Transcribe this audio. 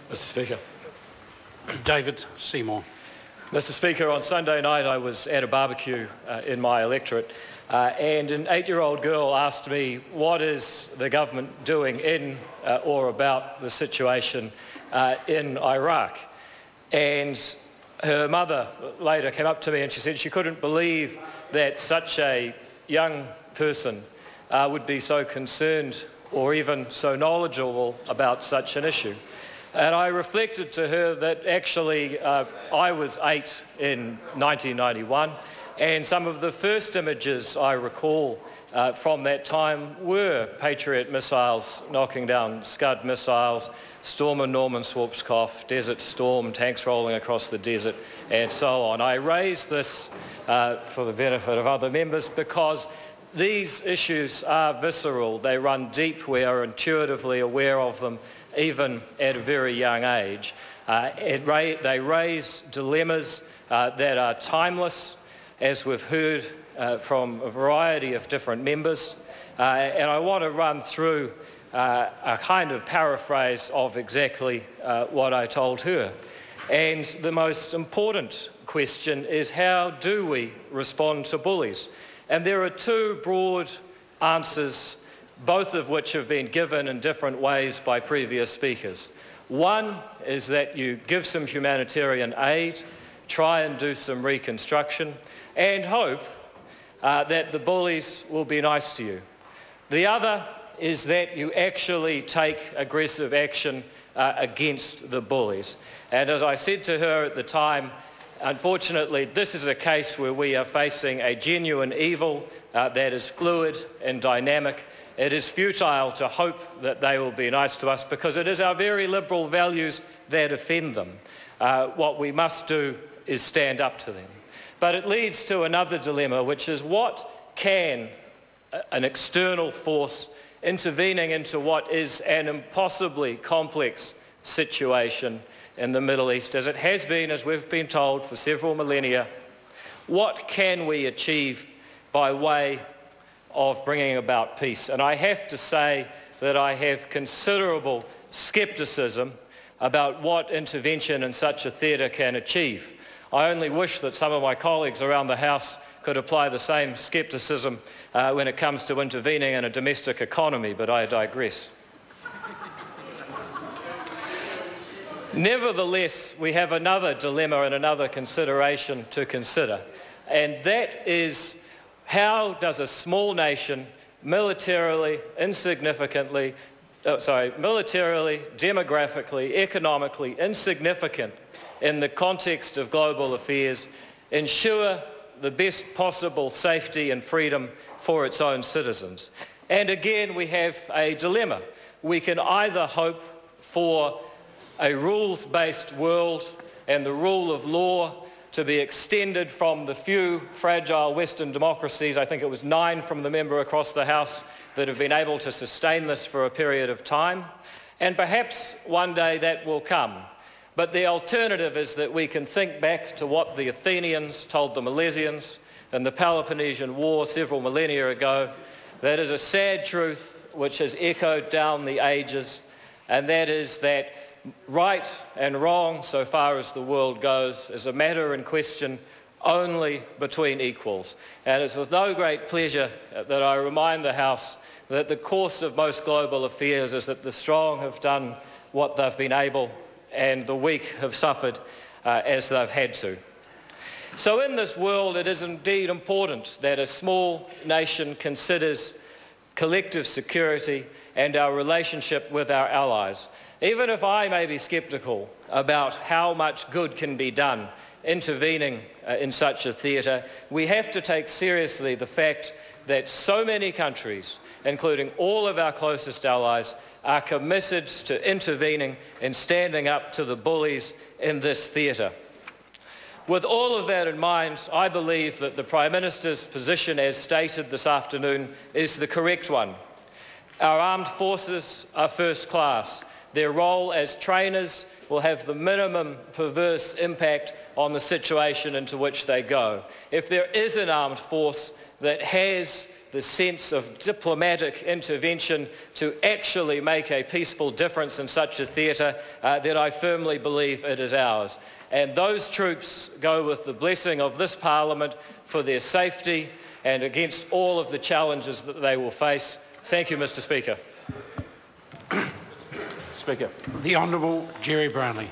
Mr. Speaker. David Seymour. Mr. Speaker, on Sunday night I was at a barbecue in my electorate and an 8-year-old girl asked me, what is the government doing in or about the situation in Iraq? And her mother later came up to me and she said she couldn't believe that such a young person would be so concerned or even so knowledgeable about such an issue. And I reflected to her that actually I was 8 in 1991 and some of the first images I recall from that time were Patriot missiles knocking down Scud missiles, Storm and Norman Swampscott, Desert Storm, tanks rolling across the desert and so on. I raise this for the benefit of other members because these issues are visceral, they run deep, we are intuitively aware of them even at a very young age. They raise dilemmas that are timeless, as we've heard from a variety of different members. And I want to run through a kind of paraphrase of exactly what I told her. And the most important question is, how do we respond to bullies? And there are two broad answers, both of which have been given in different ways by previous speakers. One is that you give some humanitarian aid, try and do some reconstruction, and hope that the bullies will be nice to you. The other is that you actually take aggressive action against the bullies. And as I said to her at the time, unfortunately, this is a case where we are facing a genuine evil that is fluid and dynamic. It is futile to hope that they will be nice to us because it is our very liberal values that offend them. What we must do is stand up to them. But it leads to another dilemma, which is what can an external force intervening into what is an impossibly complex situation in the Middle East, as it has been, as we've been told, for several millennia, what can we achieve by way of bringing about peace? And I have to say that I have considerable scepticism about what intervention in such a theatre can achieve. I only wish that some of my colleagues around the House could apply the same scepticism when it comes to intervening in a domestic economy, but I digress. Nevertheless, we have another dilemma and another consideration to consider, and that is, how does a small nation militarily, demographically, economically insignificant in the context of global affairs, ensure the best possible safety and freedom for its own citizens? And again, we have a dilemma. We can either hope for a rules-based world and the rule of law to be extended from the few fragile Western democracies, I think it was 9 from the member across the House, that have been able to sustain this for a period of time. And perhaps one day that will come. But the alternative is that we can think back to what the Athenians told the Milesians in the Peloponnesian War several millennia ago. That is a sad truth which has echoed down the ages, and that is that right and wrong, so far as the world goes, is a matter in question only between equals. And it's with no great pleasure that I remind the House that the course of most global affairs is that the strong have done what they've been able and the weak have suffered as they've had to. So in this world, it is indeed important that a small nation considers collective security and our relationship with our allies. Even if I may be sceptical about how much good can be done intervening in such a theatre, we have to take seriously the fact that so many countries, including all of our closest allies, are committed to intervening and standing up to the bullies in this theatre. With all of that in mind, I believe that the Prime Minister's position as stated this afternoon is the correct one. Our armed forces are first class. Their role as trainers will have the minimum perverse impact on the situation into which they go. If there is an armed force, that has the sense of diplomatic intervention to actually make a peaceful difference in such a theatre, then I firmly believe it is ours. And those troops go with the blessing of this Parliament for their safety and against all of the challenges that they will face. Thank you, Mr. Speaker. The Honourable Jerry Brownlee.